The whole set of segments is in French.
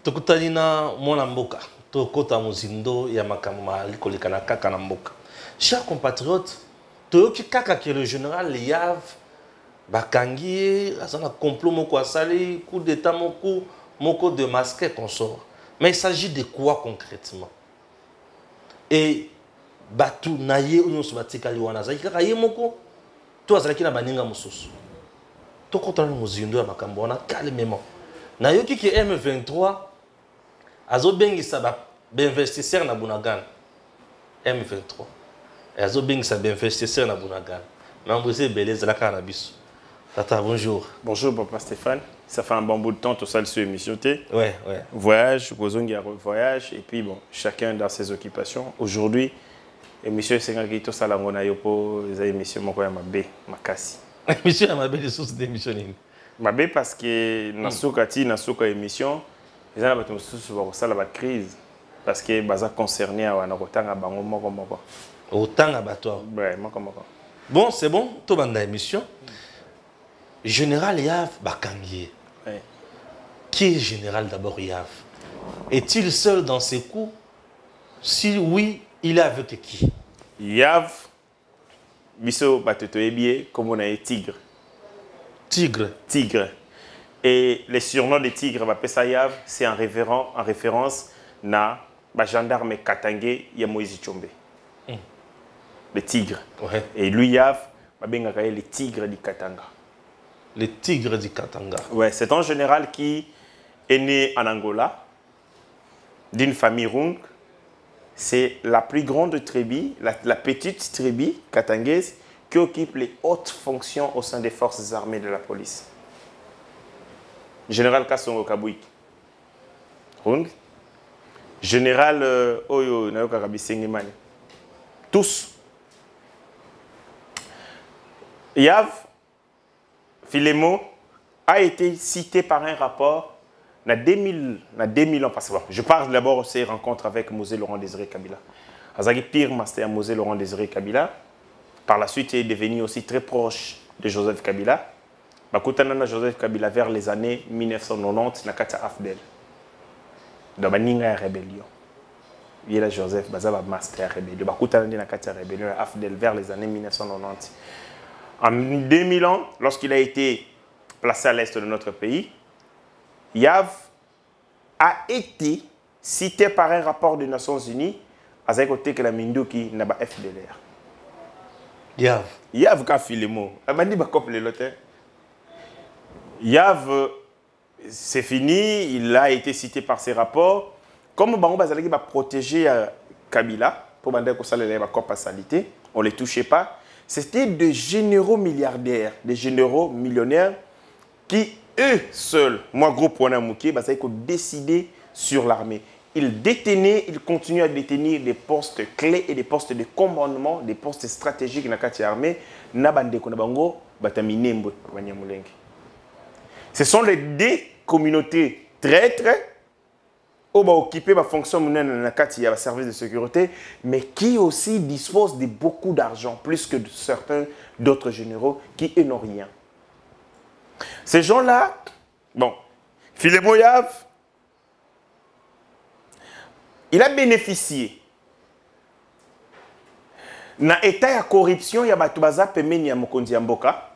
tokutani na mwana mboka tokota muzindo ya makama likolekana kaka na mboka. Chers compatriotes, toyoki kaka que le général Yav bakangi azana complot moko asali coup d'état moko de masquer consort. Mais il s'agit de quoi concrètement? Et batu naye unyo subatikali wana zaki kaka ye moko to azalaki na baninga mususu. Tokota na muzindo ya makambo wana calmement. Na yoki ki M23 azo bengisa ba investisseur na Bunagana. M23 azo bengisa ba investisseur na Bunagana. Mambrese beleza la cannabis. Tata, bonjour. Bonjour papa Stéphane. Ça fait un bon bout de temps tout ça sur l'émission T. Ouais. Voyage, voyage et puis bon, chacun dans ses occupations. Aujourd'hui, émission Sengaki to salangona yopo les émissions moko ya mabe makasi. Émission ya mabe des sources d'émission nini? Mabe parce que nasuka émission, les gens bato mususu ba kosala ba crise parce que baza concerné à wana kotanga bango moko. Otanga bato. Ouais, moko. Bon, c'est bon, to banda émission. Général Yav Bakangié. Ouais. Qui est général d'abord Yav? Est-il seul dans ses coups? Si oui, il est avec qui? Yav biso batoto ebié comme on a tigre. Tigre. Et les surnoms de tigre bapesa Yav, c'est en référence na ba gendarme Katangé ya Moïse Tchombe. Le tigre. Ouais. Et lui Yav babengaka le tigre du Katanga. Le tigre du Katanga. Ouais, c'est un général qui est né en Angola, d'une famille Rung. C'est la plus grande tribu, la petite tribu katangaise qui occupe les hautes fonctions au sein des forces armées de la police. Général Kassongo Kabouik. Rung. Général Oyo Nayoka Kabisengimani. Tous. Yav Filémo a été cité par un rapport en 2000 ans. Parce que bon, je parle d'abord de ses rencontres avec Mosé Laurent Désiré Kabila. Azagi pire master Mosé Laurent Désiré Kabila. Par la suite, il est devenu aussi très proche de Joseph Kabila. Bakutana Joseph Kabila vers les années 1990, Nakata Afdel. Dans la rébellion. Il y a Joseph Bazaba master rébellion. Bakutana Nakata rébellion Afdel vers les années 1990. En 2000 ans, lorsqu'il a été placé à l'est de notre pays, Yav a été cité par un rapport des Nations Unies à ce côté que la Minduki n'a pas FDLR. Yav ka filemo. Amandi ba couple l'autre. Yav c'est fini, il a été cité par ces rapports. Comme Bango Bazalaki va protéger Kabila pour demander que ça les va salité, on les touchait pas. C'était des généraux milliardaires, des généraux millionnaires qui, eux seuls, moi, groupe Wanamouké, ils ont décidé sur l'armée. Ils détenaient, ils continuent à détenir des postes clés et des postes de commandement, des postes stratégiques dans l'armée. Ce sont les deux communautés traîtres qui ont occupé la fonction dans le service de sécurité, mais qui aussi disposent de beaucoup d'argent, plus que certains d'autres généraux qui n'ont rien. Ces gens-là, bon, Filémo Yav, il a bénéficié. Dans l'état de corruption, il y a Batubaza Pemeni Mokondi Mboka,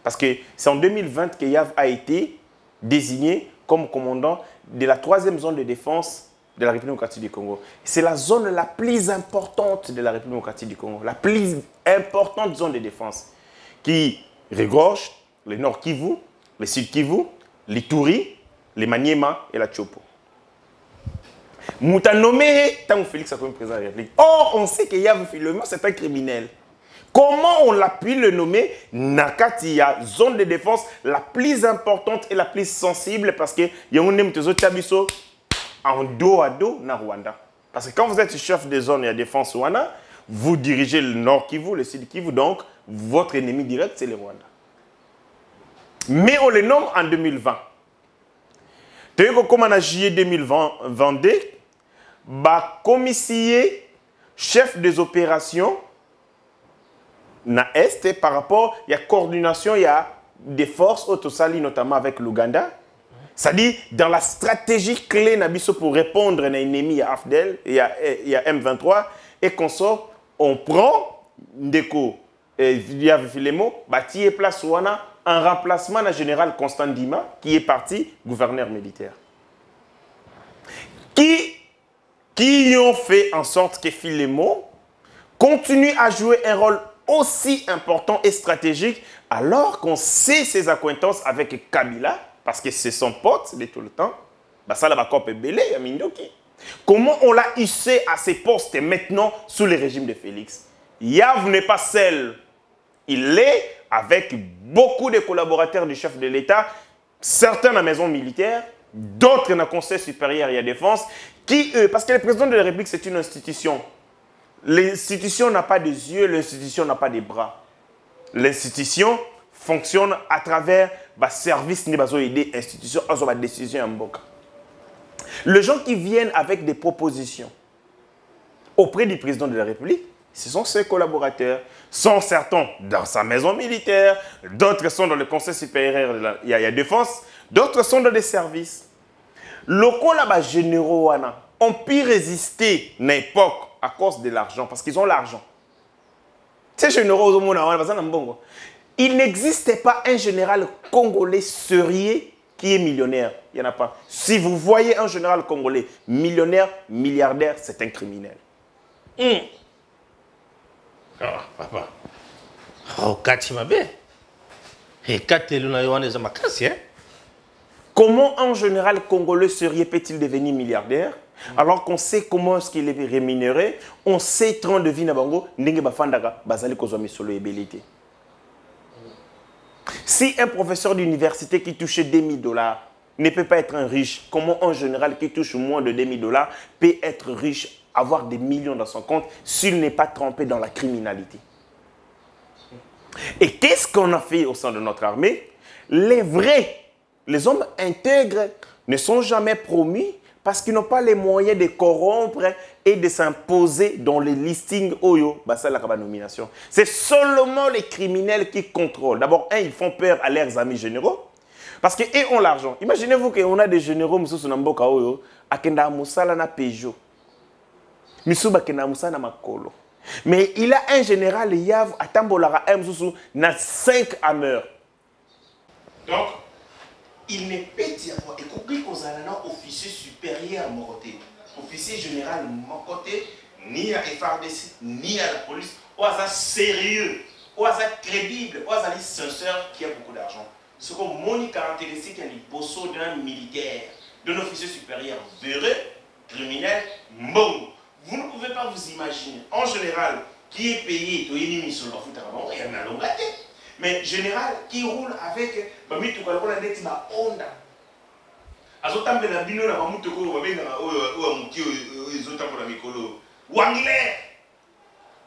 parce que c'est en 2020 que Yav a été désigné comme commandant de la 3e zone de défense de la République démocratique du Congo. C'est la zone la plus importante de la République démocratique du Congo, la plus importante zone de défense, qui regorge le Nord Kivu, le Sud Kivu, l'Ituri, le Maniema et la Chopo. Mouta nommé tant Félix a comme président de la République. Or, on sait qu'il y a Filémo, c'est un criminel. Comment on l'a pu le nommer? Nakatia, zone de défense la plus importante et la plus sensible parce que y a un tabiso en dos à dos na Rwanda. Parce que quand vous êtes chef de zone et de défense Rwanda, vous dirigez le Nord Kivu, le Sud Kivu, donc votre ennemi direct c'est le Rwanda. Mais on le nomme en 2020. Comme en juillet 2022, commissaire chef des opérations na Est par rapport, il y a coordination, il y a des forces autosali, notamment avec l'Ouganda. C'est-à-dire, dans la stratégie clé Nabiso pour répondre à un ennemi à AFDEL, il y a M23, et qu'on sort, on prend Ndeko, il y avait Filemo, bâti et place Ouana, en remplacement du général Constant Dima, qui est parti gouverneur militaire. Qui ont fait en sorte que Filemo continue à jouer un rôle aussi important et stratégique, alors qu'on sait ses acquaintances avec Kabila, parce que c'est son pote de tout le temps. Bah ça, la cop est belé, Mindoki. Comment on l'a hissé à ses postes maintenant sous le régime de Félix? Yav n'est pas seul. Il est avec beaucoup de collaborateurs du chef de l'État, certains dans la maison militaire, d'autres dans le Conseil supérieur et la défense, qui, parce que le président de la République, c'est une institution. L'institution n'a pas des yeux, l'institution n'a pas des bras. L'institution fonctionne à travers le service qui va aider l'institution à la décision en boca. Les gens qui viennent avec des propositions auprès du président de la République, ce sont ses collaborateurs. Sont certains dans sa maison militaire, d'autres sont dans le Conseil supérieur de la défense, d'autres sont dans des services. Locaux là-bas généraux ont pu résister à l'époque à cause de l'argent, parce qu'ils ont l'argent. Ces généraux au monde, il n'existait pas un général congolais sérieux qui est millionnaire. Il n'y en a pas. Si vous voyez un général congolais millionnaire, milliardaire, c'est un criminel. Ah, papa. Oh, Katimabe. Et Kateluna Yohannes Makassi, hein? Comment un général congolais sérieux peut-il devenir milliardaire alors qu'on sait comment est-ce qu'il est rémunéré, on sait train de vie na bango, ndenge bafandaka bazali kozwa misolo ebelité. Si un professeur d'université qui touchait 2000 $ ne peut pas être un riche, comment un général qui touche moins de 2000 $ peut être riche, avoir des millions dans son compte s'il n'est pas trempé dans la criminalité? Et qu'est-ce qu'on a fait au sein de notre armée? Les vrais, les hommes intègres ne sont jamais promus parce qu'ils n'ont pas les moyens de corrompre et de s'imposer dans les listings Oyo, ça la nomination. C'est seulement les criminels qui contrôlent. D'abord, ils font peur à leurs amis généraux parce qu'ils ont l'argent. Imaginez-vous qu'on a des généraux, Moussou Namboka Oyo, Akenda Moussala na Peugeot, Moussou Bakenda Moussala na Makolo. Mais il a un général, Yav, à Tambolara, Moussou, na 5 hameurs. Donc, il ne peut y avoir, et compris qu'on a un officier supérieur à mon côté, officier général à mon côté, ni à FRDC, ni à la police, ou à ça sérieux, ou à ça crédible, ou à ça sincère qui a beaucoup d'argent. Ce qu'on mon caractéristique est le bosso d'un militaire, d'un officier supérieur véreux, criminel, bon. Vous ne pouvez pas vous imaginer, en général, qui est payé, il y en a l'ongate. Mais général qui roule avec Bamitu Kalkola Neti ba Honda. Azotambe na bino na Bamutu ko babenga o amuki ezotambo na mikolo. Wangler.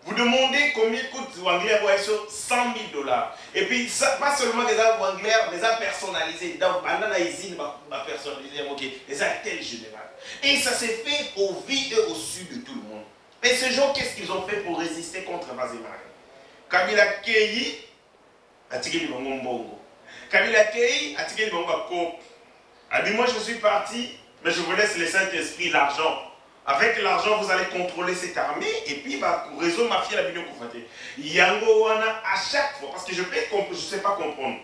Vous demandez combien coûte Wangler pour être 100 000 $. Et puis ça, pas seulement des Wangler, mais ça personnalisé. Donc pendant usine ma personnalisé OK, et ça tel général. Et ça s'est fait au vide et au sud de tout le monde. Et ces gens qu'est-ce qu'ils ont fait pour résister contre Bazemari? Kabila Keyi Atikeli Bango Mbongo. Kabila Kei, Atikeli Bango Kop. A dit, moi je suis parti, mais je vous laisse le Saint-Esprit, l'argent. Avec l'argent, vous allez contrôler cette armée, et puis, réseau mafia la vidéo qu'on fait. Yango Wana, à chaque fois, parce que je ne sais pas comprendre.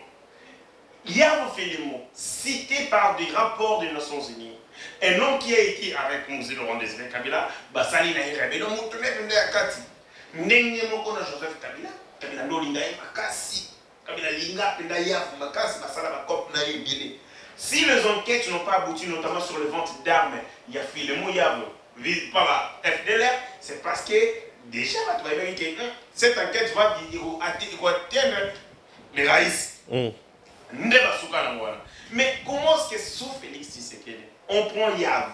Yango Filemo, cité par des rapports des Nations Unies, un homme qui a été avec Moussé Laurent Désiré Kabila, Basali na Irabelo, Moutoune, Akati. Nenye Mokona Joseph Kabila, Kabila Nolingaï, Makasi. Si les enquêtes n'ont pas abouti, notamment sur le vente d'armes, il y a Filemo Yav par la FDLR, c'est parce que déjà, cette enquête va atteindre les raïs. Mais comment est-ce que sous Félix Tshisekedi, on prend Yav,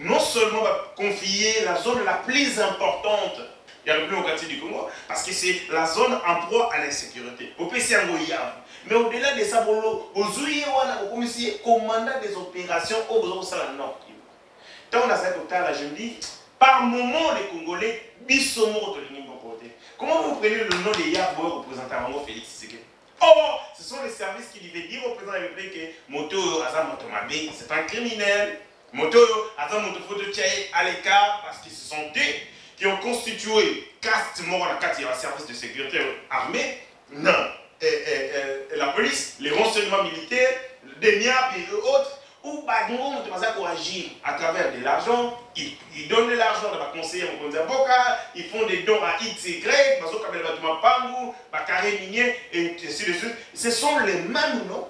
non seulement va confier la zone la plus importante, il y a le plus au quartier du Congo, parce que c'est la zone en proie à l'insécurité. Au PCA, mais au-delà de ça, au commandant des opérations au besoin de la Nord. Tant on a ça je me dis, par moment, les Congolais, comment vous prenez le nom de Yav pour représenter Félix Tshisekedi? Oh, ce sont les services qui devaient dire au président de la République que Moto Azam Batomabé, c'est un criminel. Moto, attends, moto faut de tirer à l'écart parce qu'ils se sont eux qui ont constitué caste mort à la service de sécurité armée. Non. La police, les renseignements militaires, des NIAP et autres, où pour agir à travers de l'argent, ils donnent de l'argent à les conseillers, ils font des dons à X, Y, et ainsi de suite. Ce sont les mêmes noms,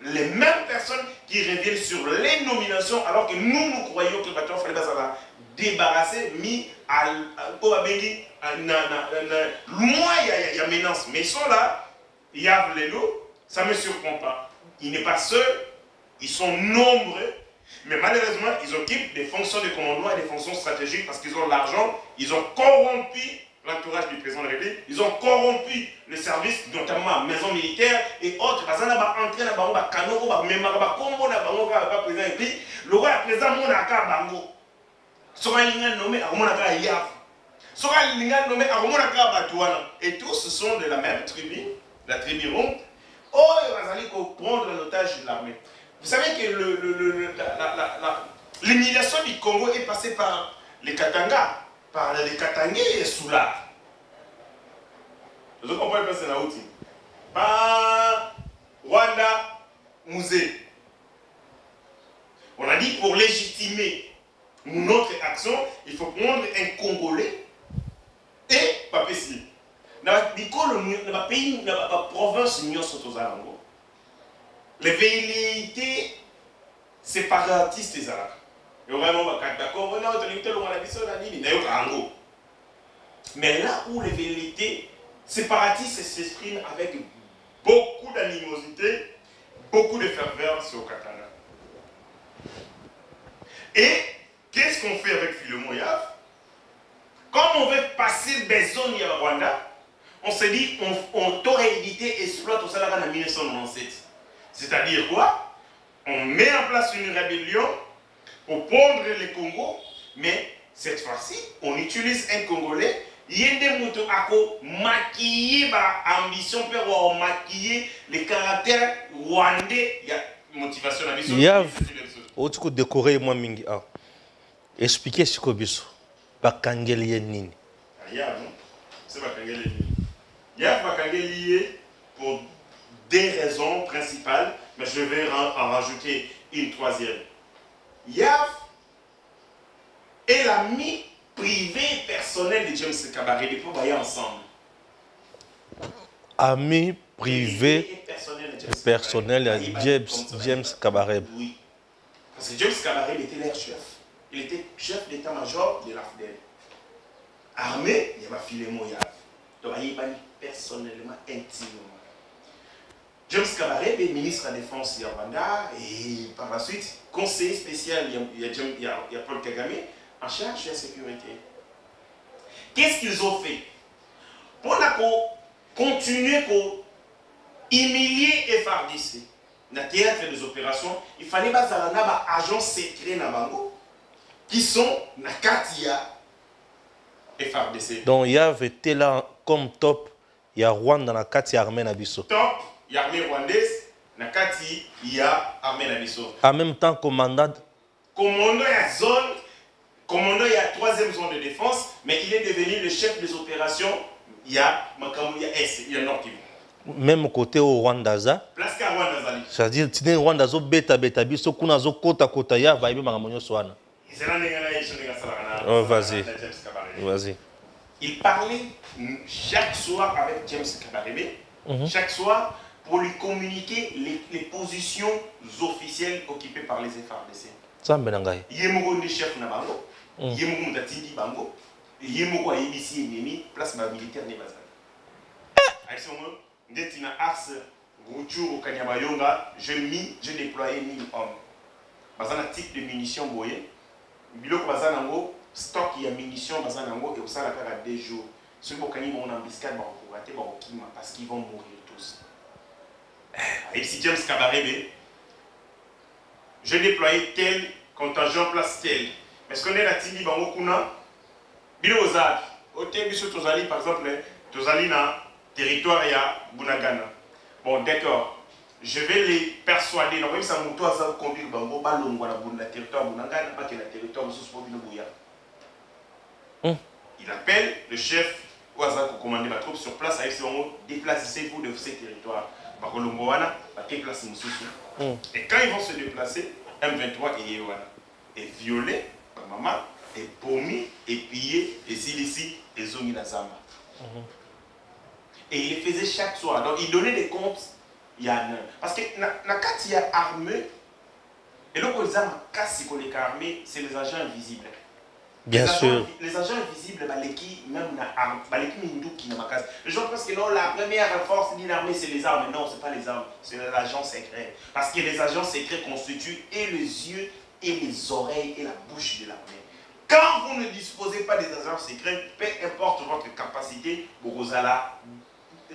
les mêmes personnes qui reviennent sur les nominations, alors que nous croyons que le bâtiment fallait pas débarrasser, mis à loin, il y a menace. Mais ils sont là, il y a les lots, ça ne me surprend pas. Il n'est pas seul, ils sont nombreux, mais malheureusement, ils occupent des fonctions de commandement et des fonctions stratégiques parce qu'ils ont l'argent, ils ont corrompu l'entourage du président de la République, ils ont corrompu le service, notamment la maison militaire et autres. Parce qu'ils ont entré dans le canot, ils ont le président Bango. Et tous ce sont de la même tribu, la tribu ronde. Oh, ils vont prendre en otage de l'armée. Vous savez que l'humiliation du Congo est passée par les Katanga, par les Katangais et Soula. Vous comprenez pas, c'est la outil. Par Rwanda, Musée. On a dit pour légitimer notre action, il faut prendre un Congolais et Papessi. Dans le pays, dans la province, nous sommes les velléités séparatistes des Arabes. Mais là où les velléités séparatistes s'expriment avec beaucoup d'animosité, beaucoup de ferveur, c'est au Katanga. Et qu'est-ce qu'on fait avec Philemon Yav? Comme on veut passer besoin de Rwanda, on s'est dit on t'aurait édité exploite au Salaga en 1997. C'est-à-dire quoi? On met en place une rébellion pour pondre les Congos, mais cette fois-ci, on utilise un Congolais. Yende Moutou Ako maquiller ma ambition pour maquiller les caractères rwandais. Il y a motivation à l'ambition. Yav, autre décoré moi mingi. Expliquez ce que biso. Bakangeli nini. Yav, c'est Bakangeli. Yav Bakangeli pour des raisons principales, mais je vais en rajouter une troisième. Yav est l'ami privé personnel de James Kabarebe. Il faut voyer ensemble. Ami privé personnel de James Kabarebe. Oui. Parce que James Kabarebe était leur chef. Il était chef d'état-major de l'AFDEL. Armée, il y avait Philemon Yav. Donc il y a personnellement, intimement. James Kabarebe est ministre de la Défense de Rwanda et par la suite, conseiller spécial, il y a Paul Kagame en charge de la sécurité. Qu'est-ce qu'ils ont fait? Pour continuer à humilier et FARDC dans le théâtre des opérations, il fallait que des agents secrets dans Bango qui sont dans Katia et FARDC. Donc il y avait été là comme top, il y a Rwanda dans la Katia armée Nabiso. Top, il y a l'armée rwandaise, dans Katia, il y a l'armée Nabiso. En même temps, commandant. Commandant à zone. Commandant, il y a la 3e zone de défense, mais il est devenu le chef des opérations. Il y a Makamouya Est, il y a Nord Kivu. Même côté au Rwandaza. Place qu'à Rwanda. C'est-à-dire, tu es Rwandazo beta biso kuna zo kota kota ya va ibe mangamonyo swana. Vas-y. Vas-y. Il parlait chaque soir avec James Kabarebe, chaque soir pour lui communiquer les positions officielles occupées par les FARDC. Ça me n'engaye. Yemoko ni chef na bango, Yemoko mtatindi bango, Yemoko a ABC ennemi place militaire ne bazali. Aïsongo, ndetina ars Routour au Kanyabayonga, je déployais 1000 hommes. Bazana type de munitions boye. Biloko bazanango stock ya munitions bazanango et au sala kaka 2 jours. Ceux qui ont mon embuscade parce qu'ils vont mourir tous. Et si James Kabarebe, je déployais tel contingent place tel. Mais ce qu'on est là, Tibi Bangokuna, Bilozak, au Tébiso Tozali, par exemple, Tozali na territoire ya Bunagana. Bon, d'accord. je vais les persuader. Donc, même si on doit conduire le territoire, il appelle le chef ou pour commander la troupe sur place. Déplacez-vous de ces territoires. Et quand ils vont se déplacer, M23 est violé par maman, est promis, est pillé, et ici, et Zongi Nazamba. Et il les faisait chaque soir. Donc il donnait des comptes. Il y a un. Parce que quand il y a armée, et là, quand ils ont les armés, c'est les agents invisibles. Bien sûr. Les agents invisibles, même les gens pensent que non, la première force d'une armée, c'est les armes. Non, ce n'est pas les armes, c'est l'agent secret. Parce que les agents secrets constituent et les yeux, et les oreilles, et la bouche de l'armée. Quand vous ne disposez pas des agents secrets, peu importe votre capacité, vous allez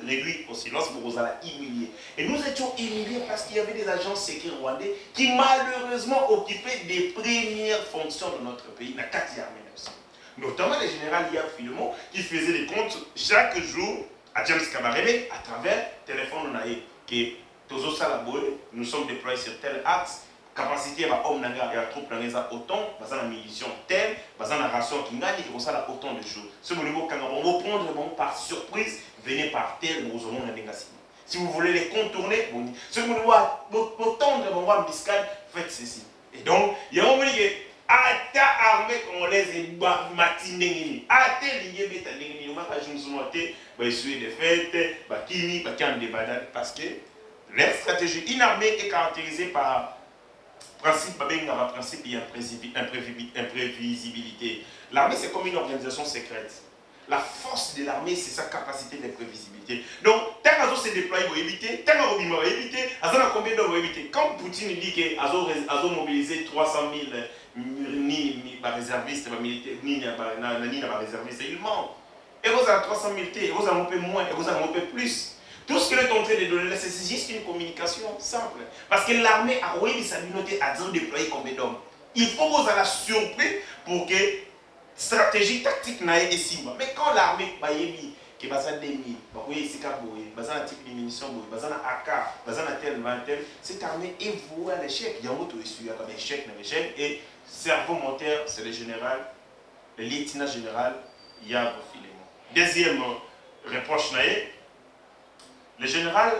réduire au silence, vous allez humilier. Et nous étions humiliés parce qu'il y avait des agents secrets rwandais qui malheureusement occupaient des premières fonctions de notre pays, la quatrième aussi. Notamment le général Yav Filemon qui faisait des comptes chaque jour à James Kabarebe à travers téléphone naïf. Que Tozo Salaboé, nous sommes déployés sur tel axe. Capacité à homme et la troupe n'a autant, dans la munition telle, dans la ration qui gagne, et ça a autant de choses. Ce niveau quand on va prendre par surprise, venez par tel, nous aurons un négation. Si vous voulez les contourner, vous dites, ce niveau autant de mon biscade, faites ceci. Et donc, il y a un moment qui est Ata armée congolaise et matinée. Ata lié bêta n'engini. Nous m'avons joué sur notre thé, essuyer des fêtes, bakini, bakan des badades, parce que leur stratégie, une armée est caractérisée par principe imprévisibilité. L'armée, c'est comme une organisation secrète. La force de l'armée, c'est sa capacité d'imprévisibilité. Donc, tant qu'Azo s'est déployé, il faut éviter. Tant qu'Azo va éviter, Azo a combien d'hommes éviter. Quand Poutine dit qu'Azo a mobilisé 300 000 ni réservistes, ni réservistes, il ment. Et vous avez 300 000 et vous avez un peu moins, et vous avez un peu plus. Tout ce que est en train de donner là, c'est juste une communication simple. Parce que l'armée a oui, sa communauté a déployé combien d'hommes. Il faut vous la surprise pour que stratégie tactique n'aille ici. Mais quand l'armée va y que bazan 2000, c'est un type de munitions, bazan AK, bazan tel, cette armée est vouée à l'échec. Il y a un autre échec, et cerveau moteur, c'est le général, le lieutenant général Yav Filemon. Deuxième reproche naïe. Le général,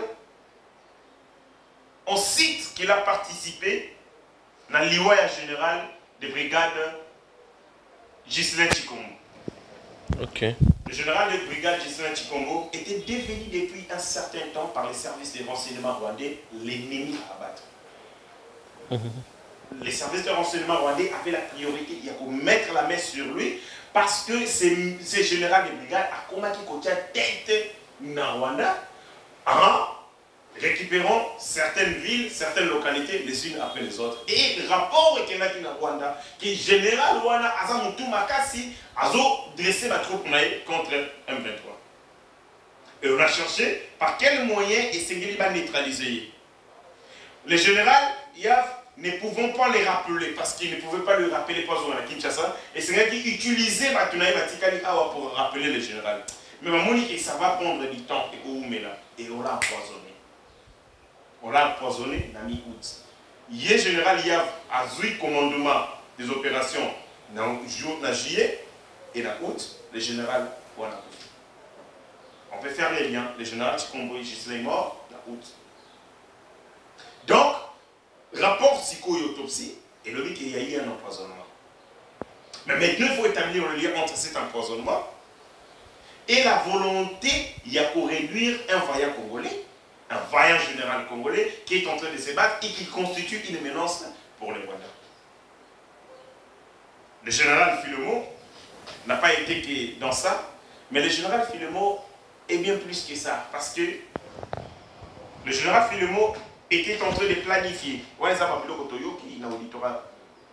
on cite qu'il a participé dans l'iwaya général de brigade Ghislain Chikombo. Ok. Le général de brigade Ghislain Chikombo était devenu depuis un certain temps par les services de renseignement rwandais l'ennemi à abattre. Les services de renseignement rwandais avaient la priorité, il y a pour mettre la main sur lui parce que ces généraux de brigade a combattu côté tête dans Rwanda en récupérant certaines villes, certaines localités, les unes après les autres. Et le rapport avec le Rwanda, qui est général Rwanda, Azamutu Makasi, a dressé la troupe contre M23. Et on a cherché par quels moyens essayer de neutraliser. Les généraux, ne pouvons pas les rappeler parce qu'ils ne pouvaient pas le rappeler à Kinshasa. Et c'est vrai qu'ils utilisaient pour rappeler les généraux. Mais Monique, ça va prendre du temps et on l'a empoisonné. On l'a empoisonné dans mi-août. Hier, général Yav a joué commandement des opérations dans juillet et dans août, le général Wana. On peut faire les liens. Le général Chikombo est mort dans août. Donc, rapport psycho-autopsie, et le dit qu'il y a eu un empoisonnement. Mais maintenant, il faut établir le lien entre cet empoisonnement et la volonté, il y a pour réduire un vaillant congolais, un vaillant général congolais qui est en train de se battre et qui constitue une menace pour le Rwanda. Le général Filemon n'a pas été que dans ça, mais le général Filemon est bien plus que ça, parce que le général Filemon était en train de planifier. Ouais, ça va qui n'a auditorat,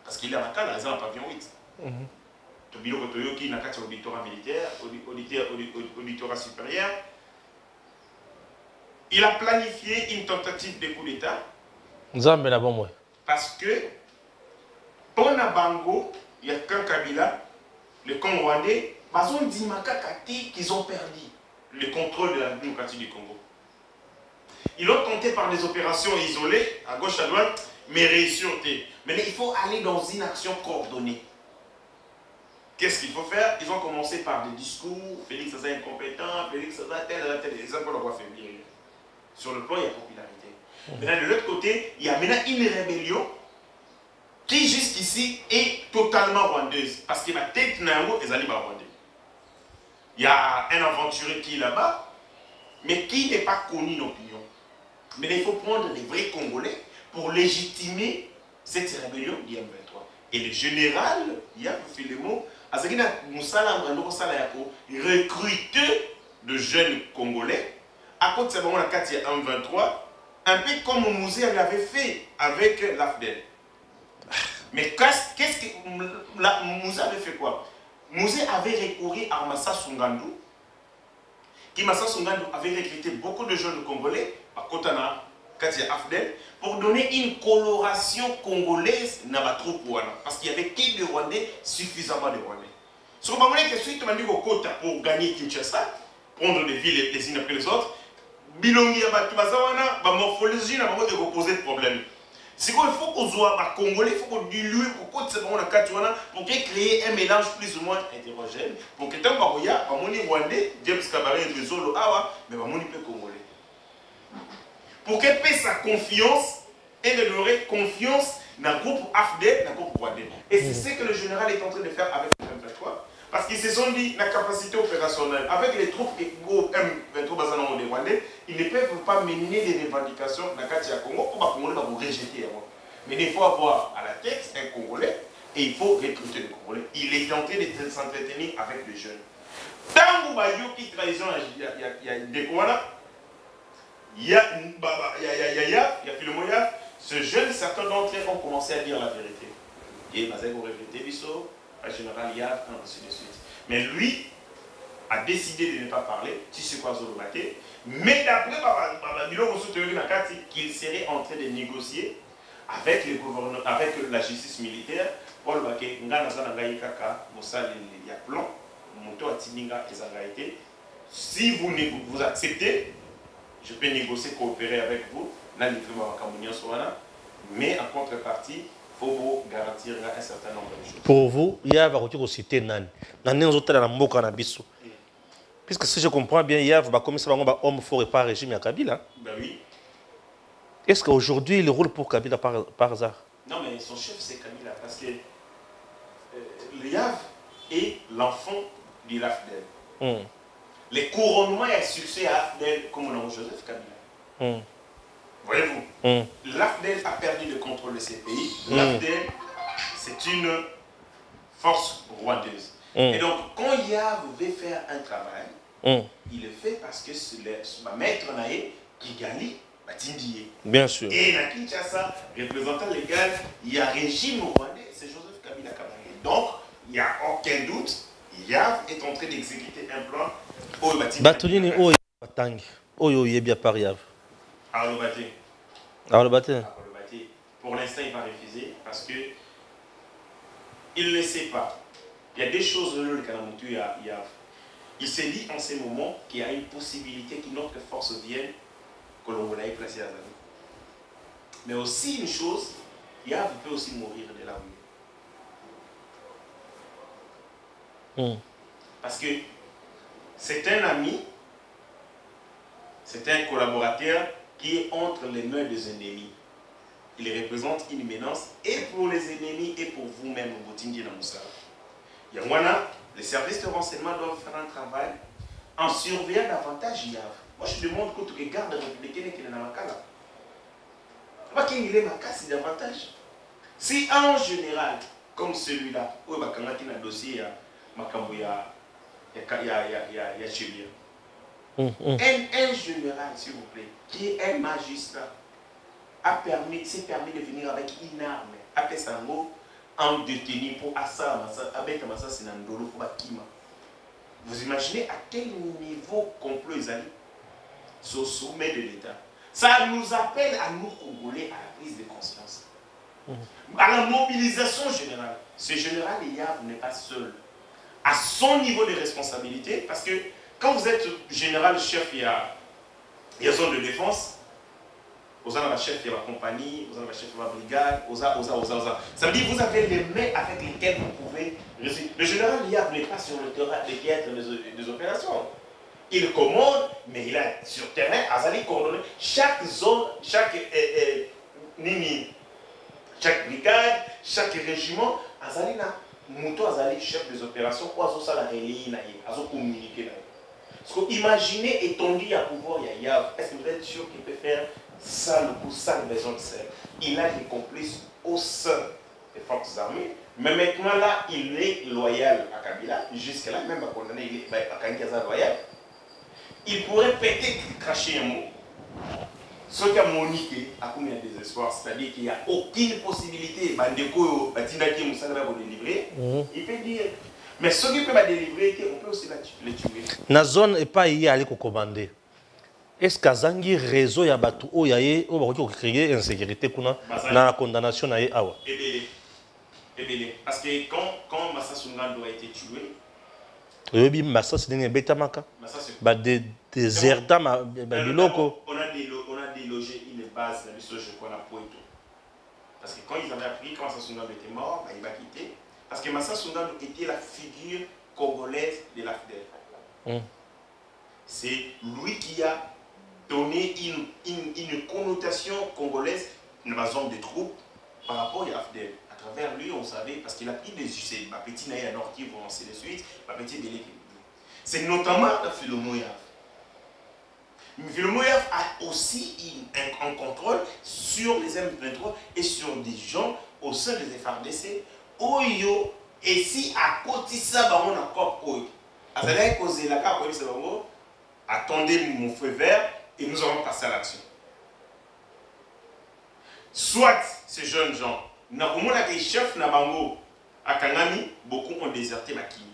parce qu'il est à la cale, il a un pavillon 8. Tobilo Kotoyoki n'a qu'à auditorat militaire, auditorat supérieur. Il a planifié une tentative de coup d'État. Parce que, pour Nabango, il y a qu'un Kabila, le camp rwandais, ils ont dit qu'ils ont perdu le contrôle de la démocratie du Congo. Ils l'ont tenté par des opérations isolées, à gauche, à droite, mais réussir. Mais il faut aller dans une action coordonnée. Qu'est-ce qu'il faut faire? Ils ont commencé par des discours, Félix est incompétent, Félix est tel, et ça peut leur faiblir. Sur le plan, il y a popularité. Maintenant, de l'autre côté, il y a maintenant une rébellion qui, jusqu'ici, est totalement rwandaise. Parce que ma tête n'a pas les alliés rwandais. Il y a un aventurier qui est là-bas, mais qui n'est pas connu d'opinion. Mais il faut prendre les vrais Congolais pour légitimer cette rébellion du M23. Et le général, Yav Filemo, a recruté de jeunes Congolais à côté de la carte M23, un peu comme Mouzé l'avait fait avec l'AFDEL. Mais qu'est-ce que Mouzé avait fait quoi? Mouzé avait recouru à Massa Sungandou, qui Massa Sungandou avait recruté beaucoup de jeunes Congolais à Kotana, Katia Afdel, pour donner une coloration congolaise dans la troupe Rwanda. Parce qu'il n'y avait que des Rwandais, suffisamment de Rwandais. Ce qu'on va dire que suite à Kota pour gagner Kinshasa, prendre des villes les unes après les autres, Bilongi Abatubazawana, la morphologie n'a pas de poser de problème. C'est qu'il faut qu'on soit Congolais, il faut qu'on dilue pour créer un mélange plus ou moins hétérogène. Pour que tant que Rwandais, James Kabaré et Zolo Awa, mais Bamoni peut Congolais. Pour qu'elle paie sa confiance, elle aurait confiance dans le groupe AFD, dans le groupe Rwandais. Et c'est ce que le général est en train de faire avec le M23. Parce qu'ils se sont dit, la capacité opérationnelle, avec les troupes M23 des Rwandais, ils ne peuvent pas mener les revendications dans le Katia Congo pour que les Congolais vont rejeter. Mais il faut avoir à la tête un Congolais et il faut recruter des Congolais. Il est en train de s'entretenir avec les jeunes. Dans le qui trahison, il y a des Kouana, il y a Philomoya, ce jeune, certains d'entre eux ont commencé à dire la vérité. Et Mazego regretté Bisso, le général Yav, ainsi de suite. Mais lui a décidé de ne pas parler, tu sais quoi, Zolobate. Mais d'après qu'il serait en train de négocier avec le gouvernement, avec la justice militaire, Paul Baké, si vous acceptez, je peux négocier, coopérer avec vous, mais en contrepartie, il faut vous garantir un certain nombre de choses. Pour vous, Yav va citer Nan. Puisque si je comprends bien, Yav va commencer à avoir homme fort et pas régime à Kabila. Ben oui. Est-ce qu'aujourd'hui il roule pour Kabila par hasard? Non, mais son chef c'est Kabila parce que le Yav est l'enfant de l'AFDEL. Les couronnements et succès à AFDEL comme on a Joseph Kabila. Voyez-vous, l'AFDEL a perdu le contrôle de ces pays. L'AFDEL, c'est une force rwandaise. Et donc, quand Yav veut faire un travail, il le fait parce que c'est le maître Naé qui gagne. Bien sûr. Et dans Kinshasa, représentant légal, il y a régime rwandais, c'est Joseph Kabila Kabange. Donc, il n'y a aucun doute, Yav est en train d'exécuter un plan. Batulini Oyo Batang, Oyo Yebia par Yav. Pour l'instant, il va refuser parce que il ne sait pas. Il y a des choses le Kanamutu Yav. Il s'est dit en ces moments qu'il y a une possibilité qu'une autre force vienne. Que l'on voulait placer à Zali. Mais aussi une chose, Yav peut aussi mourir de là où il est. Parce que c'est un ami, c'est un collaborateur qui est entre les mains des ennemis. Il représente une menace et pour les ennemis et pour vous-même, Botindi Namoussa. Yangwana, les services de renseignement doivent faire un travail en surveillant davantage Yav. Moi, je demande que tu regardes le républicain qui est dans la Makala. Pas qu'il est c'est davantage. Si un général comme celui-là, où il y a un dossier, il y a Chébia. Un général, s'il vous plaît, qui est un magistrat, s'est permis de venir avec une arme, après ça, en détenu pour Assa, avec Massa Sinandolo, pour Bakima. Vous imaginez à quel niveau complot ils allaient? Au sommet de l'État. Ça nous appelle à nous Congolais à la prise de conscience. À la mobilisation générale. Ce général Yav n'est pas seul. À son niveau de responsabilité, parce que quand vous êtes général chef, il y a zone de défense, Vous avez le chef de la compagnie, vous avez le chef de la brigade, Ça veut dire que vous avez les mains avec lesquelles vous pouvez réussir. Le général Liab n'est pas sur le terrain des théâtres des opérations. Il commande, mais il a sur terrain, Azali coordonné chaque zone, chaque brigade, chaque régiment, Azali na Mouto Azali chef des opérations, ou Azo Sala Relayi na Azo communiquer. Parce que imaginez étendu à pouvoir Yav, est-ce que vous êtes sûr qu'il peut faire ça le coup, ça le besoin de ça? Il a des complices au sein des forces armées, mais maintenant là, il est loyal à Kabila, jusque-là, même à condamner, il est à Kangaza loyal. Il pourrait peut-être cracher un mot. Ce qui a moniqué, à combien de désespoir, c'est-à-dire qu'il n'y a aucune possibilité, Bandeko, Batindaki, Moussa va délivrer, il peut dire. Mais ce qui peut délivrer, on peut aussi les tuer. La zone n'est pas y aller commander. Est-ce que Zangi réseau ya batu o yaye o ba ko créer insécurité kuna na la condamnation na awa. Parce que quand Massa Sungando a été tué, Yobi Massa c'est une betamaka. Ba déserta ma biloko. On a délogé une base dans le soje qu'on a Poito. Parce que quand ils avaient appris quand Massa Sungando était mort, il va quitter. Parce que Massa Sungando était la figure congolaise de l'AFDEL. C'est lui qui a donné une connotation congolaise dans la zone de troupes par rapport à l'AFDEL. À travers lui, on savait, parce qu'il a pris des UC, ma petite Naïa Nord qui vont lancer les suites, ma petite Bélé. C'est notamment dans Philomoyaf. Philomoyaf a aussi un contrôle sur les M23 et sur des gens au sein des FRDC. Oyo, et si à côté de ça, on a quoi pour eux? Attendez mon feu vert et nous allons passer à l'action. Soit ces jeunes gens, les chefs Nabango à Kangami, beaucoup ont déserté Makini.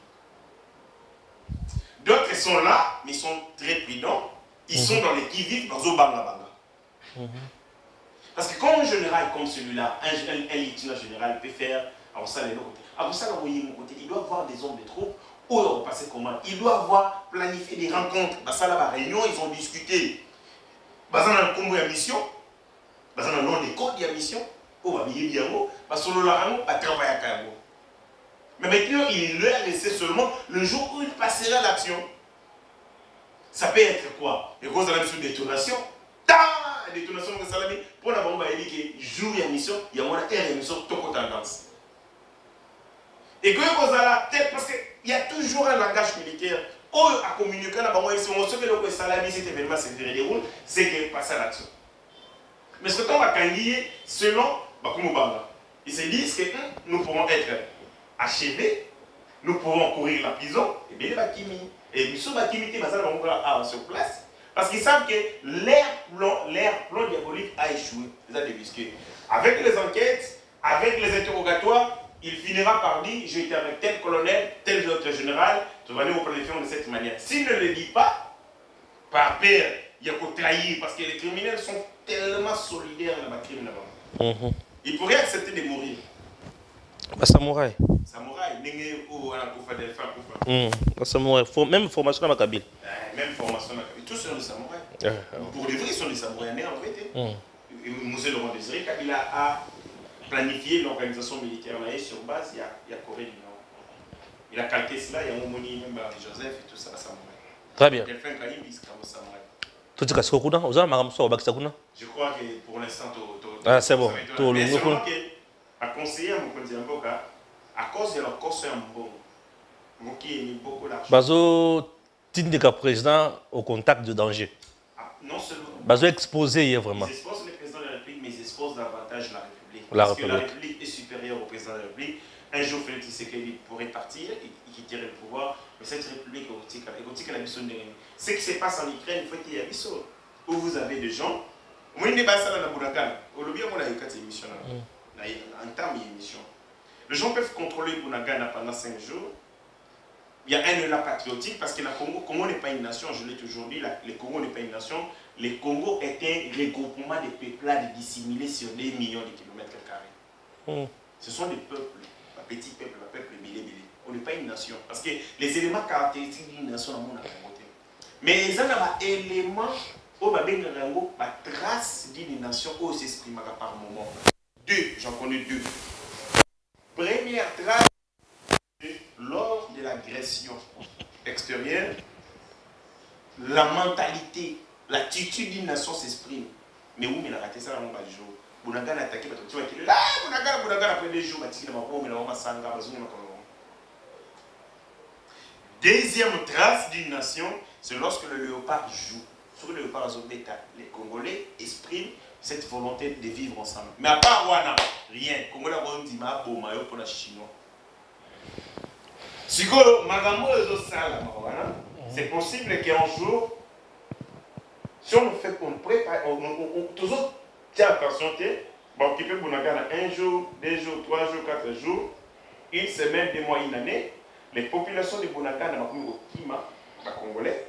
D'autres sont là, mais ils sont très prudents. Ils sont dans les qui-vivent dans Zobanga. Parce que quand un général comme celui-là, un lieutenant général peut faire, alors ça, les côté, il doit avoir des hommes de troupes. Où ils ont passé comment? Il doit avoir planifié des rencontres. Dans la réunion, ils ont discuté. Dans le combo de mission, dans le nom des codes de mission, où il y a un travail à Kago. Mais maintenant, il leur a laissé seulement le jour où il passera l'action. Ça peut être quoi? Et quand vous avez une détonation, détonation de Salami, pour la bombe, il dit que jour de mission, il y a une mission, tout tendance. Et quand vous avez la tête, parce qu'il y a toujours un langage militaire, où à communiquer là-bas, si on sait que le Salami, cet événement se déroule, c'est qu'il passe à l'action. Mais ce que on va candier, selon Bakumubanga, ils se disent que nous pourrons être achevés, nous pourrons courir la prison, et bien les Bakimi. Et nous sommes Bakimi qui va sur place, parce qu'ils savent que leur plan diabolique a échoué. Ils ont débusqué. Avec les enquêtes, avec les interrogatoires, il finira par dire, j'ai été avec tel colonel, tel autre général, tu vas nous planifier de cette manière. S'il ne le dit pas, par peur, il y a qu'à trahir, parce que les criminels sont tellement solidaires dans la crime là-bas. Ils pourraient accepter de mourir. Samouraï. Samouraï, samouraï. Même formation dans ma cabine. Même formation dans ma cabine. Tous sont des samouraïs. Pour les vrais, ils sont des samouraïs nés en fait. Moussé Laurent Désiré Kabila a planifié l'organisation militaire sur base, il y a Corée du Nord. Il a calqué cela, il y a Momoni, même Joseph et tout ça, samouraï. Très bien. Quelqu'un qui a dit samouraï. Tout ce que vous avez je crois que pour l'instant, c'est bon. Mais seulement à conseiller à mon candidat, à cause de leur course en bon, qui a mis beaucoup d'argent. Bazo, Tindeka président au contact de danger. Non seulement. Bazo exposé vraiment. Ils exposent le président de la République, mais ils exposent davantage la République. Parce que la République est supérieure au président de la République. Un jour, Félix Tshisekedi pourrait partir et quitter le pouvoir, mais cette République est la mission de ce qui se passe en Ukraine, il faut qu'il y ait un où vous avez des gens. Moi, je ne sais pas ça dans la Boudakane. Au lobby, on a eu 4 émissions. En termes d'émissions. Les gens peuvent contrôler Bounagana pendant 5 jours. Il y a un élan patriotique parce que le Congo n'est pas une nation, je l'ai toujours dit, le Congo n'est pas une nation. Le Congo est un regroupement de peuplades dissimulés sur des millions de kilomètres carrés. Ce sont des peuples, un petit peuple, un peuple bilé. On n'est pas une nation. Parce que les éléments caractéristiques d'une nation, on a côté. Mais ils ont des éléments Oh, bah, ben, la trace d'une nation où s'exprime par moment. Deux, j'en connais deux. Première trace, lors de l'agression extérieure, la mentalité, l'attitude d'une nation s'exprime. Mais où il a raté ça dans mon jour. Bonagan a attaqué, tu vas dire là, Bonagan après 2 jours, il a deuxième trace d'une nation, c'est lorsque le léopard joue. Sur le léopard bêta, les Congolais expriment cette volonté de vivre ensemble. Mais à part Wana, rien. Congolais ont dit ma beau maillot pour les Chinois. Si c'est possible qu'un jour, si on fait qu'on prépare, toujours tiens attention, bon, qui peut vous un jour, 2 jours, 3 jours, 4 jours, une semaine, 2 mois, une année, les populations de Bonagana n'ont au climat, les Congolais,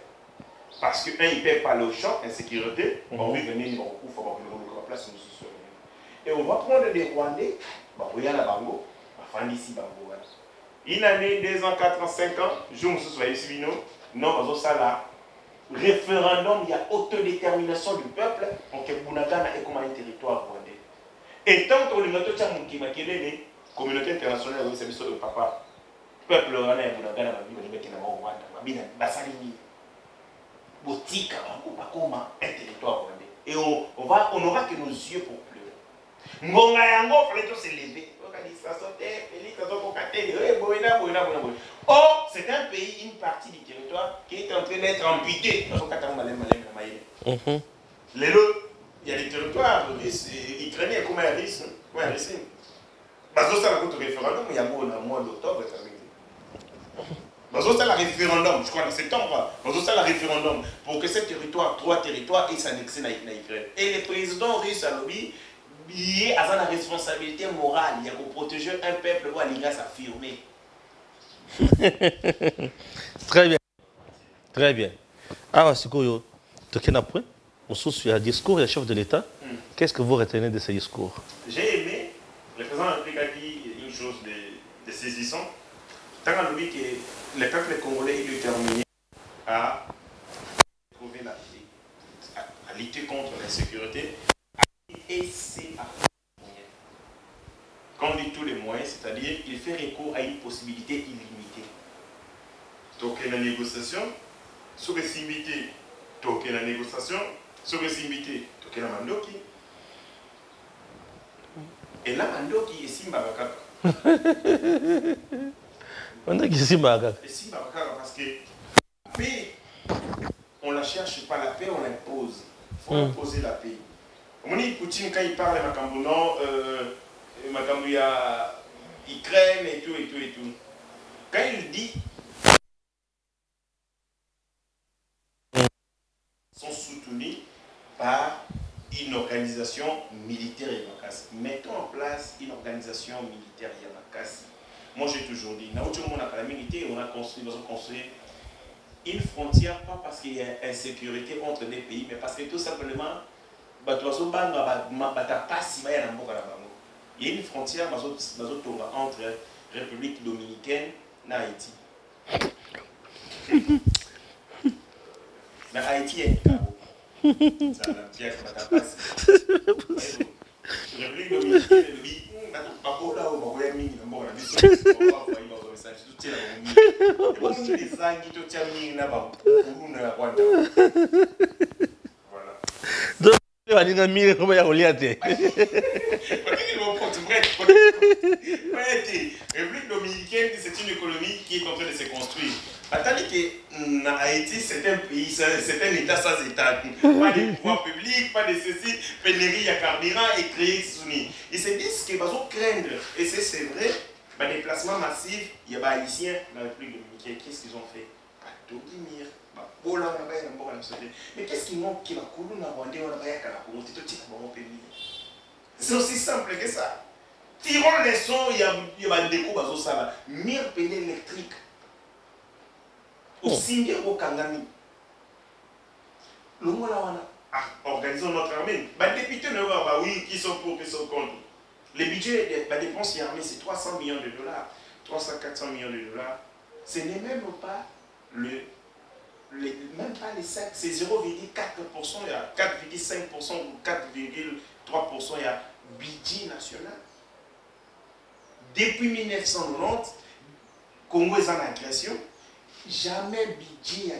parce qu'un, ils ne peuvent pas aller au champ, insécurité, on va venir, ils vont couper, place, et on va prendre des Rwandais, il y a la Bango, enfin d'ici Bango. Une année, 2 ans, 4 ans, 5 ans, je me suis ici, non, ça là. Référendum, il y a autodétermination du peuple pour que Bunagana ait comme un territoire rwandais. Et tant que le communauté internationale, c'est le papa, peuple rwandais, Bunagana, un territoire rwandais. Et on n'aura que nos yeux pour pleurer. Ngonga yango, il fallait se lever. Or, c'est un pays, une partie du territoire qui est en train d'être amputé. Il y a des territoires ukrainiens comme un risque. Ça a un référendum, il y a un mois d'octobre. Ça a un référendum, je crois en septembre. Ça a un référendum pour que ce territoire, 3 territoires, et s'annexer à l'Ukraine. Et le président russe à lobby, il a la responsabilité morale, il y a pour protéger un peuple où il a s'affirmer. Très bien. Très bien. Alors, c'est quoi, tu as un point? On il y a un discours, il y a le chef de l'État. Qu'est-ce que vous retenez de ce discours? J'ai aimé, le président de la République a dit une chose de saisissant. Tant qu'on dit que le peuple congolais est déterminé à trouver la paix, à lutter contre l'insécurité, et c'est à quand on dit tous les moyens, c'est-à-dire qu'il fait recours à une possibilité illimitée. Donc la négociation, sur les invité, donc la négociation, sur les invités, donc la mandoki. Et la mandoki est Simba. Mandoki est Simba. Et Simba parce que la paix, on ne la cherche pas, la paix, on l'impose. Il faut imposer la paix. On dit Poutine, quand il parle de Macambono, il y a Ukraine et tout. Quand il dit sont soutenus par une organisation militaire Yamakasi. Mettons en place une organisation militaire Yamakasi. Moi j'ai toujours dit, on a la militaire, on a construit une frontière, pas parce qu'il y a insécurité entre des pays, mais parce que tout simplement, il y a une frontière entre République dominicaine et Haïti. Mais Haïti est République dominicaine, République dominicaine, c'est une économie qui est en train de se construire. Attendez que Haïti, c'est un pays, c'est un État sans État. Pas de pouvoir public, pas de ceci, pénurie à carburant et créer Souni. Ils se disent qu'ils vont craindre. Et c'est vrai, des déplacements massifs, il y a des Haïtiens dans la République dominicaine. Qu'est-ce qu'ils ont fait? Mais qu'est-ce qui manque qui va couler dans Rwanda? C'est aussi simple que ça. Tirons les sons, il y a des coups à ça. Mire péné électrique. Au Singe au Kangani. Le mot là, organisons notre armée. Les députés ne voient pas, oui, qui sont pour, qui sont contre. Le budget des dépenses armées, c'est 300 millions de dollars. 300-400 millions de dollars. Ce n'est même pas même pas les 5, c'est 0,4%, il y a 4,5% ou 4,3%, il y a budget national. Depuis 1990, Congo est en agression, jamais budget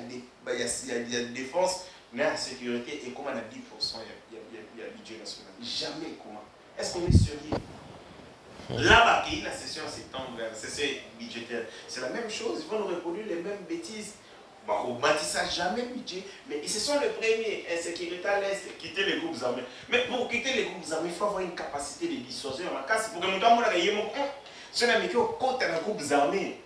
il y a défense, mais la sécurité est comme à 10%, il y a budget national. Jamais comment. Est-ce qu'on est sérieux? Là-bas, il y a la session en septembre, la session budgétaire, c'est la même chose, ils vont nous reproduire les mêmes bêtises. Bon, au bâtissage, jamais budget, mais ils se sont les premiers, insécurité à l'Est, quitter les groupes armés. Mais pour quitter les groupes armés, il faut avoir une capacité de dissuasion. Pour que nous avons si on a mis au côté des groupes armés,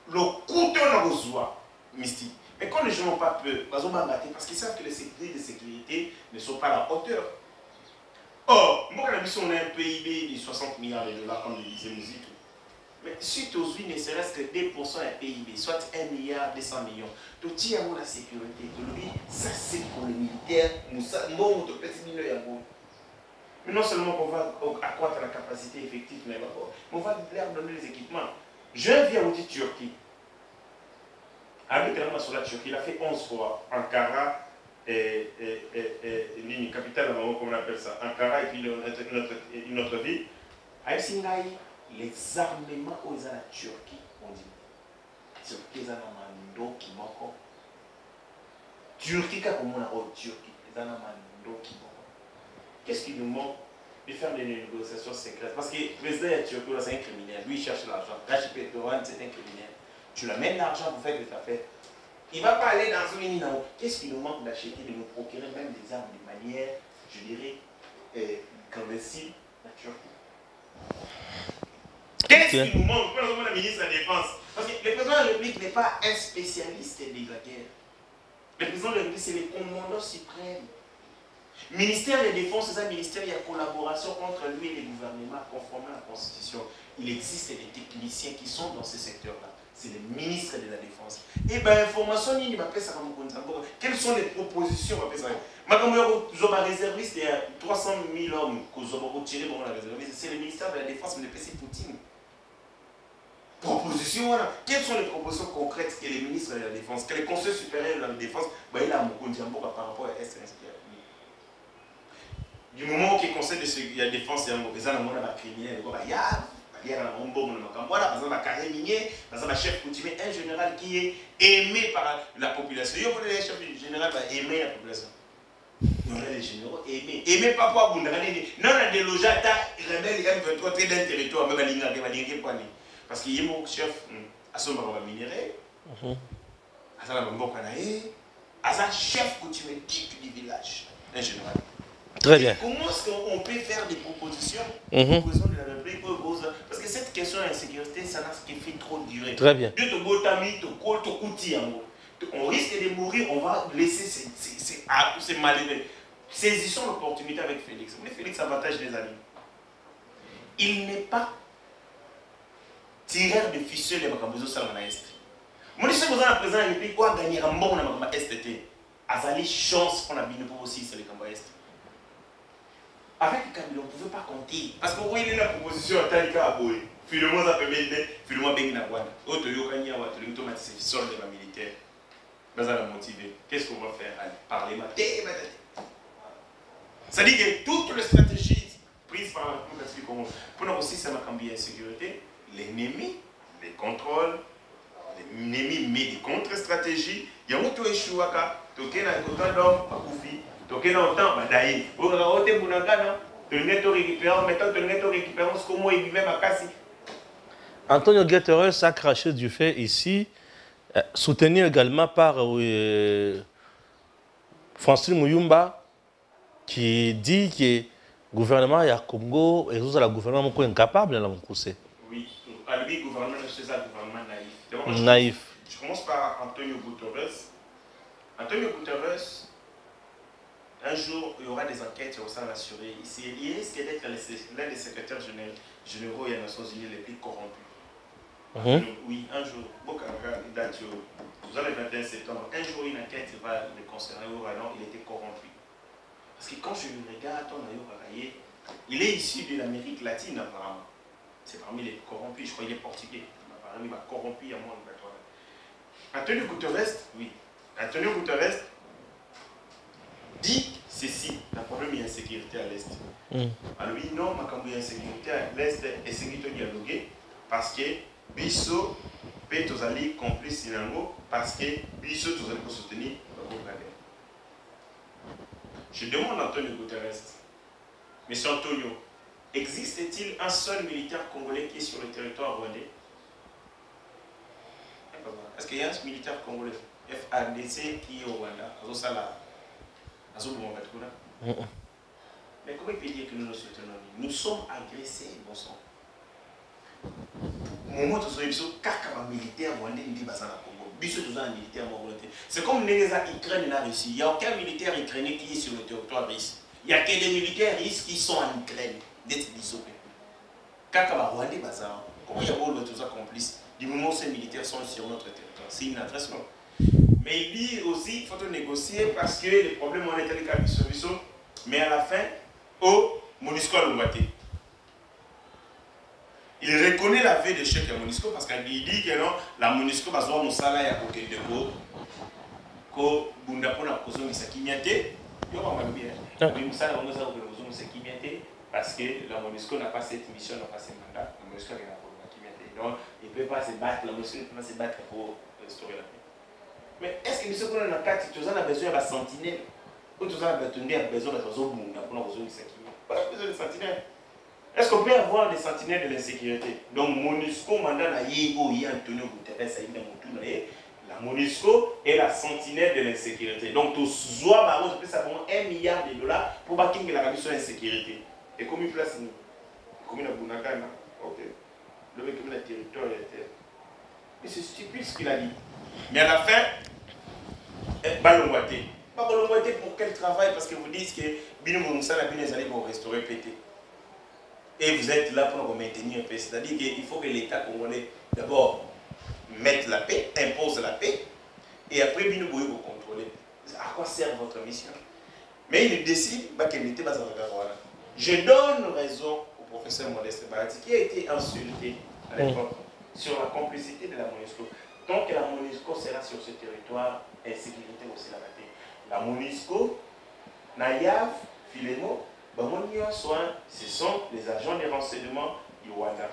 le couteau n'a pas besoin, mystique. Mais quand les gens n'ont pas peur, ils vont battre parce qu'ils savent que les sécurités ne sont pas à la hauteur. Or, moi, on a un PIB de 60 milliards de dollars, comme le disait Musique. Mais si tu as ne serait-ce que 2% du PIB, soit 1 milliard 200 millions, tu tiens la sécurité. Ça, c'est pour le militaire. Mais non seulement qu'on va accroître la capacité effective, mais on va leur donner les équipements. Je viens au Turquie. Avec sur la Turquie, il a fait 11 fois Ankara et ligne capitale, comme on appelle ça. Ankara et puis une autre ville. À Singaï, les armements aux la Turquie, on dit. Turquie, ils ont un mando qui manque. Turquie, comme on a en Turquie, ils ont un mando qui manque. Qu'est-ce qui nous manque? De faire des négociations secrètes. Parce que le président de Turquie, c'est un criminel. Lui, il cherche l'argent. Rachid Petoran, c'est un criminel. Tu l'amènes l'argent pour faire des affaires. Il ne va pas aller dans une ligne. Qu'est-ce qui nous manque d'acheter, de nous procurer même des armes de manière, je dirais, clandestine, la Turquie? Qu'est-ce qui nous manque? Pourquoi nous avons la ministre de la Défense? Parce que le président de la République n'est pas un spécialiste de la guerre. Le président de la République, c'est le commandant suprême. Ministère de la Défense, c'est un ministère, il y a collaboration entre lui et les gouvernements conformément à la Constitution. Il existe des techniciens qui sont dans ce secteur-là. C'est le ministre de la Défense. Et bien, information, il m'appelle ça comme quelles sont les propositions? Nous avons réserviste, il y a 300 000 hommes que nous avons retirés pour la réserviste. C'est le ministère de la Défense, mais le PC Poutine. Propositions, voilà. Quelles sont les propositions concrètes que les ministres de la Défense, que les conseils supérieurs de la Défense, il a par rapport à SNSP. Du moment que le conseil de la défense est un criminel, il y a un bon carrière minier, un chef coutumier, un général qui est aimé par la population. Il y a un chef général qui est aimé la population. Il y a des généraux aimés. Aimés pas pour Abunda. Non, on a des logements, il rebelle, il y a 23 traits d'un territoire, même à l'ingé. Parce qu'il y a un chef à son baron minéré, à un chef coutumier type du village, un général. Très bien. Comment est-ce qu'on peut faire des propositions au président de la République? Parce que cette question d'insécurité, ça n'a qui fait trop durer. Très bien. On risque de mourir, on va laisser ces malheureux. Saisissons l'opportunité avec Félix. Mais Félix avantage les amis. Il n'est pas tireur de ficelle de Makambozo Salmana Est. Moi, je suis président de la République qui a gagné un bon Makamba STT. Azali chance qu'on a bien pour aussi, c'est le Kamba Est. Avec Kabila, on ne pouvait pas compter. Parce que vous voyez la proposition à Talika Aboé. Finalement, ça peut bien, finalement, bien na Wanda. Autre Yokanya, tu l'automatisé, sol de la militaire. Mais ça l'a motivé. Qu'est-ce qu'on va faire? Allez, parler, ça dit que toutes les stratégies prises par la République pour nous aussi, ça m'a cambié la sécurité. L'ennemi, les contrôles, l'ennemi met des contre-stratégies. Il y a un autre échouaka, tu es dans le côté d'homme, à Koufi. Donc, il y a longtemps, d'ailleurs, vous avez Antonio Guterres a craché du fait ici, soutenu également par Francine Mouyumba, qui dit que le gouvernement du Congo est un gouvernement incapable de l'encousser. Oui, le gouvernement c'est un gouvernement naïf. Naïf. Je commence par Antonio Guterres. Antonio Guterres. Un jour, il y aura des enquêtes sur ça l'assurer. Il risque d'être l'un des secrétaires généraux des Nations Unies les plus corrompus. Oui, un jour, vous avez le 21 septembre, un jour, une enquête va le concerner au Rwanda, il était corrompu. Parce que quand je le regarde, il est issu de l'Amérique latine, apparemment. C'est parmi les corrompus, je crois qu'il est portugais. Apparemment, il m'a corrompu à moi. Antonio Guterres, oui. Antonio Guterres dit ceci, le problème est l'insécurité à l'Est. Alors lui, non, ma cambo insécurité à l'Est est sécurité dialoguée parce que Bisso peut tous aller complice Sinango parce que Bisso tous aller pour soutenir le groupe. Je demande à Antonio Guterres, Monsieur Antonio, existe-t-il un seul militaire congolais qui est sur le territoire rwandais? Est-ce qu'il y a un militaire congolais FARDC qui est au Rwanda? Mais comment il peut dire que nous nous soutenons? Nous sommes agressés, bon sang. Moment où nous sommes militaire rwandais, nous disons militaire congolais. C'est comme les Ukrainiens et la Russie. Il n'y a aucun militaire ukrainien qui est sur le territoire russe. Il n'y a que des militaires russes qui sont en Ukraine. D'être bisopés. Kaka rwandais, comment il y a d'autres complices? Du moment où ces militaires sont sur notre territoire, c'est une adresse non. Mais il dit aussi qu'il faut négocier parce que les problèmes ont été les solutions. Mais à la fin, au MONUSCO a l'ouaté. Il reconnaît la veille de chèque à MONUSCO parce qu'il dit que non, la MONUSCO va avoir mon salaire à côté de vous. Ko bundapona kozo misakimiate, yo va bien. Mais nous ça on nous a kozo misakimiate parce que la MONUSCO n'a pas cette mission, n'a pas ce mandat. La MONUSCO n'a pas donc, il ne peut pas se battre, la MONUSCO ne peut pas se battre pour restaurer la paix. Mais est-ce que nous avons a besoin de sentinelle? Ou nous avons besoin de sentinelles? Est-ce qu'on peut avoir des sentinelles de l'insécurité? Donc, MONUSCO, mandat na Yego, Antonio Guterres, la MONUSCO est la sentinelle de l'insécurité. Donc, tout soit je peux savoir $1 milliard pour bâtir la commission d'insécurité. Et comme il place nous, comme il a Bunakana, ok. Le mec comme le territoire était. Mais c'est stupide ce qu'il a dit. Mais à la fin, Balongwate. Pas Balongwate pour quel travail? Parce que vous dites que Bino Moussala, Bino allez pour restaurer PT. Et vous êtes là pour maintenir la paix. C'est-à-dire qu'il faut que l'État congolais d'abord mette la paix, impose la paix, et après Bino Boyo vous contrôler. À quoi sert votre mission? Mais il décide qu'il n'était pas en regard. Je donne raison au professeur Modeste Barati qui a été insulté à l'époque sur la complicité de la MONUSCO. Tant que la MONUSCO sera sur ce territoire, insécurité aussi la bataille. La MONUSCO, Nayav, Filemo, ce sont les agents de renseignement du Rwanda.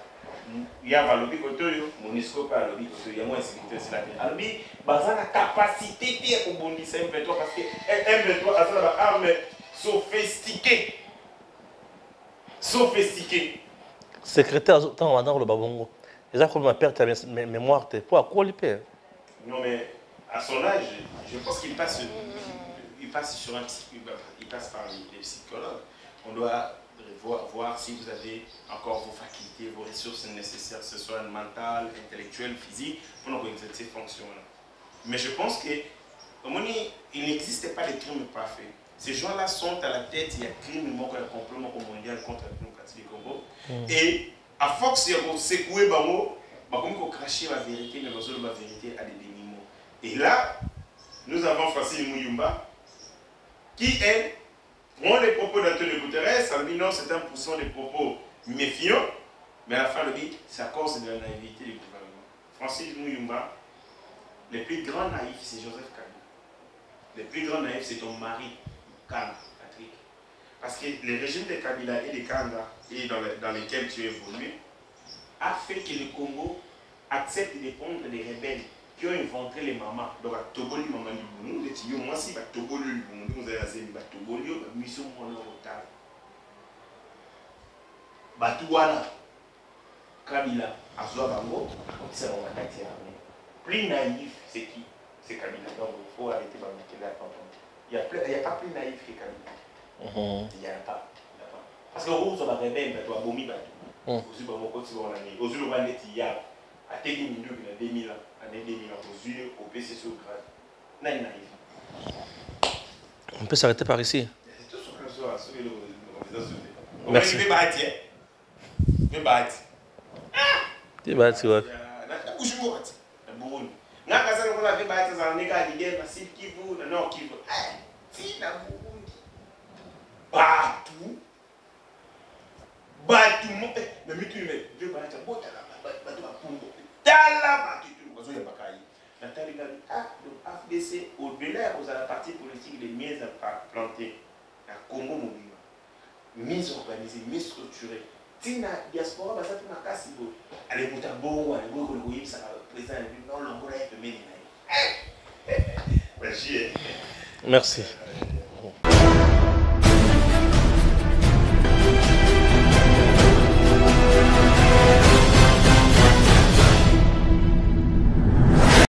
Il y a un lobby côté, MONUSCO pas lobby côté, il y a moins insécurité aussi la bataille. Alors, la capacité de rebondir c'est M23 parce que M23 a une arme sophistiquée. Sophistiqué. Secrétaire, tant on va dans le babongo. Les gens comme ma père, tu as mémoire, tu es pas à quoi le père? Non, mais à son âge, je pense qu'il passe, sur un il passe par les psychologues. On doit voir si vous avez encore vos facultés, vos ressources nécessaires, que ce soit mentales, intellectuelles, physiques, pour nous exercer ces fonctions-là. Mais je pense qu'il n'existe pas de crimes parfaits. Ces gens-là sont à la tête, il y a crime complètement mondial contre la démocratie du Congo. Et à force de secouer Bango, on cracher la vérité, mais la vérité à des déniments. Et là, nous avons Francine Mouyumba, qui est, prend les propos d'Antonio Guterres, ça dit non, c'est un pourcent des propos méfiants, mais à la fin, le dit, c'est à cause de la naïveté du gouvernement. Francine Mouyumba, le plus grand naïf, c'est Joseph Kabila. Le plus grand naïf, c'est ton mari. Patrick. Parce que le régime de Kabila et de Kanda, et dans lesquels tu évolues, a fait que le Congo accepte de prendre des rebelles qui ont inventé les mamans. Donc, à Toboli, maman du Bounou, les Tio, moi, si Toboli, le Bounou, vous avez dit, Toboli, mission pour le retard. Batouana, Kabila, Azwa Bango, c'est mon attaque. Plus naïf, c'est qui? C'est Kabila. Donc, il faut arrêter de la comprendre. Il n'y a pas plus naïf que Kabila. Il n'y a pas. Parce que vous, vous avez rebelle, vous avez bomi, vous avez bomi, vous avez bomi, à Tegui Mindu, il y a 2000 ans, année 2000 ans, aux yeux, au PC sur le grade. Non, naïf. On peut s'arrêter par ici. C'est tout ce qu'on a sur les merci. Je vais battre. Je vais battre. Tu vas battre, ouais. Je vais battre. Na kaza ngo la veba za nega leader na Sud Kivu na Nord Kivu. Si na Burundi. Batu mo na mitu ime. Je ba ta bota la batu ba pungo. Tala ba kitu ngozo ya bakai. Na tali ngali donc AFDC au politiques les mieux implantées à Congo mobile, mieux organisées, mieux structurées. Si la diaspora, ça fait un cas si vous allez vous faire bon, allez vous le ça président non l'angola est fait. Merci.